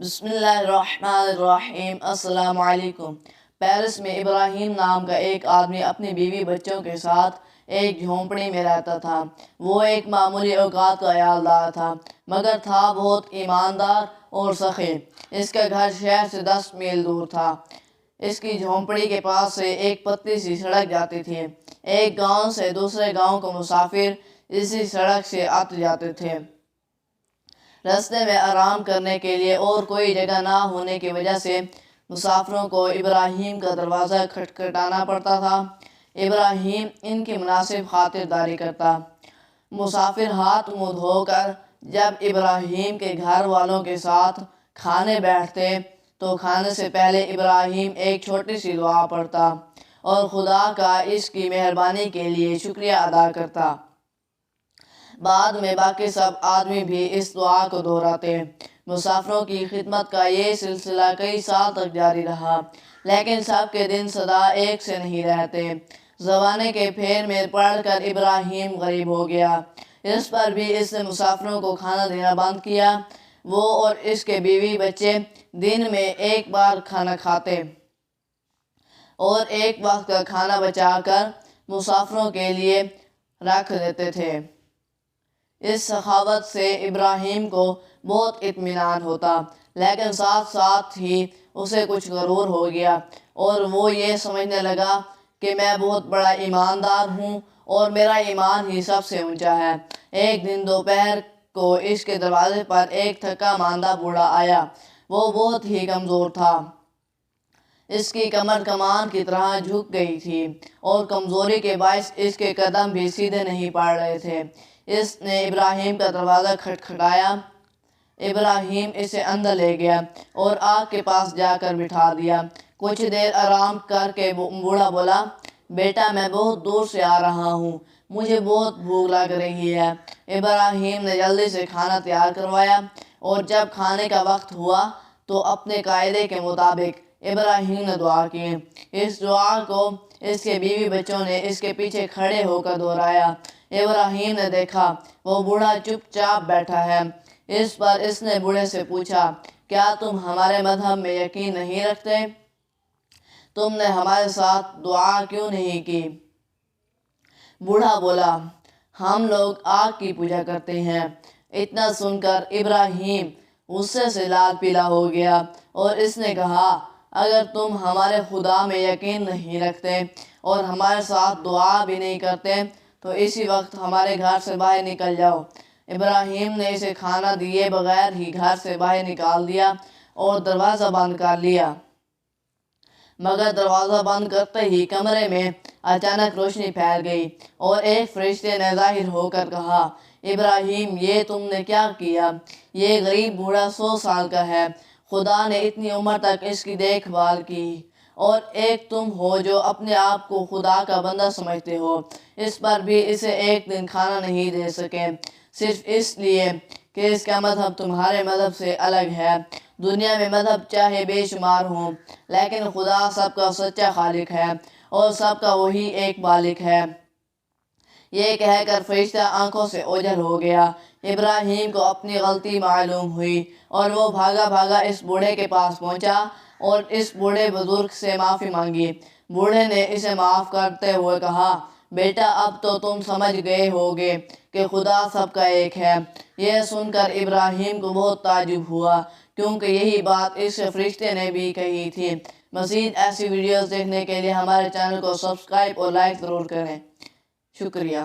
بسم اللہ الرحمن الرحیم۔ السلام علیکم۔ پیرس میں ابراہیم نام کا ایک آدمی اپنی بیوی بچوں کے ساتھ ایک جھونپڑی میں رہتا تھا۔ وہ ایک معمولی اوقات کا عیالدار تھا، مگر تھا بہت ایماندار اور سخی۔ اس کا گھر شہر سے 10 میل دور تھا۔ اس کی جھونپڑی کے پاس سے ایک پتلی سی سڑک جاتی تھی۔ ایک گاؤں سے دوسرے گاؤں کو مسافر اسی سڑک سے آتے جاتے تھے۔ راستے میں آرام کرنے کے لیے اور کوئی جگہ نہ ہونے کی وجہ سے مسافروں کو ابراہیم کا دروازہ کھٹکھٹانا پڑتا تھا۔ ابراہیم ان کی مناسب خاطرداری کرتا۔ مسافر ہاتھ منہ دھو کر جب ابراہیم کے گھر والوں کے ساتھ کھانے بیٹھتے تو کھانے سے پہلے ابراہیم ایک چھوٹی سی دعا پڑھتا اور خدا کا اس کی مہربانی کے لیے شکریہ ادا کرتا۔ بعد میں باقی سب آدمی بھی اس دعا کو دہراتے۔ مسافروں کی خدمت کا یہ سلسلہ کئی سال تک جاری رہا، لیکن سب کے دن سدا ایک سے نہیں رہتے۔ زمانے کے پھیر میں پڑھ کر ابراہیم غریب ہو گیا۔ اس پر بھی اس نے مسافروں کو کھانا دینا بند کیا۔ وہ اور اس کے بیوی بچے دن میں ایک بار کھانا کھاتے اور ایک وقت کا کھانا بچا کر مسافروں کے لیے رکھ دیتے تھے۔ اس سخاوت سے ابراہیم کو بہت اطمینان ہوتا، لیکن ساتھ ساتھ ہی اسے کچھ غرور ہو گیا اور وہ یہ سمجھنے لگا کہ میں بہت بڑا ایماندار ہوں اور میرا ایمان ہی سب سے اونچا ہے۔ ایک دن دوپہر کو اس کے دروازے پر ایک تھکا ماندہ بوڑھا آیا۔ وہ بہت ہی کمزور تھا۔ اس کی کمر کمان کی طرح جھک گئی تھی اور کمزوری کے باعث اس کے قدم بھی سیدھے نہیں پڑ رہے تھے۔ اس نے ابراہیم کا دروازہ کھٹکھٹایا۔ ابراہیم اسے اندر لے گیا اور آگ کے پاس جا کر بٹھا دیا۔ کچھ دیر آرام کر کے بوڑھا بولا، بیٹا میں بہت دور سے آ رہا ہوں، مجھے بہت بھوک لگ رہی ہے۔ ابراہیم نے جلدی سے کھانا تیار کروایا اور جب کھانے کا وقت ہوا تو اپنے قاعدے کے مطابق ابراہیم نے دعا کی۔ اس دعا کو اس کے بیوی بچوں نے اس کے پیچھے کھڑے ہو کر دہرایا۔ ابراہیم نے دیکھا وہ بوڑھا چپ چاپ بیٹھا ہے۔ اس پر اس نے بوڑھے سے پوچھا، کیا تم ہمارے مذہب میں یقین نہیں رکھتے؟ تم نے ہمارے ساتھ دعا کیوں نہیں کی؟ بوڑھا بولا، ہم لوگ آگ کی پوجا کرتے ہیں۔ اتنا سن کر ابراہیم غصے سے لال پیلا ہو گیا اور اس نے کہا، اگر تم ہمارے خدا میں یقین نہیں رکھتے اور ہمارے ساتھ دعا بھی نہیں کرتے تو اسی وقت ہمارے گھر سے باہر نکل جاؤ۔ ابراہیم نے اسے کھانا دیے بغیر ہی گھر سے باہر نکال دیا اور دروازہ بند کر لیا۔ مگر دروازہ بند کرتے ہی کمرے میں اچانک روشنی پھیل گئی اور ایک فرشتے نے ظاہر ہو کر کہا، ابراہیم یہ تم نے کیا کیا؟ یہ غریب بوڑھا 100 سال کا ہے۔ خدا نے اتنی عمر تک اس کی دیکھ بھال کی اور ایک تم ہو جو اپنے آپ کو خدا کا بندہ سمجھتے ہو، اس پر بھی اسے ایک دن کھانا نہیں دے سکے، صرف اس لیے کہ اس کا مذہب تمہارے مذہب سے الگ ہے۔ دنیا میں مذہب چاہے بے شمار ہوں، لیکن خدا سب کا سچا خالق ہے اور سب کا وہی ایک مالک ہے۔ یہ کہہ کر فرشتہ آنکھوں سے اوجھل ہو گیا۔ ابراہیم کو اپنی غلطی معلوم ہوئی اور وہ بھاگا بھاگا اس بوڑھے کے پاس پہنچا اور اس بوڑھے بزرگ سے معافی مانگی۔ بوڑھے نے اسے معاف کرتے ہوئے کہا، بیٹا اب تو تم سمجھ گئے ہوگے کہ خدا سب کا ایک ہے۔ یہ سن کر ابراہیم کو بہت تعجب ہوا، کیونکہ یہی بات اس فرشتے نے بھی کہی تھی۔ مزید ایسی ویڈیوز دیکھنے کے لیے ہمارے چینل کو سبسکرائب اور لائک ضرور کریں۔ شکریہ۔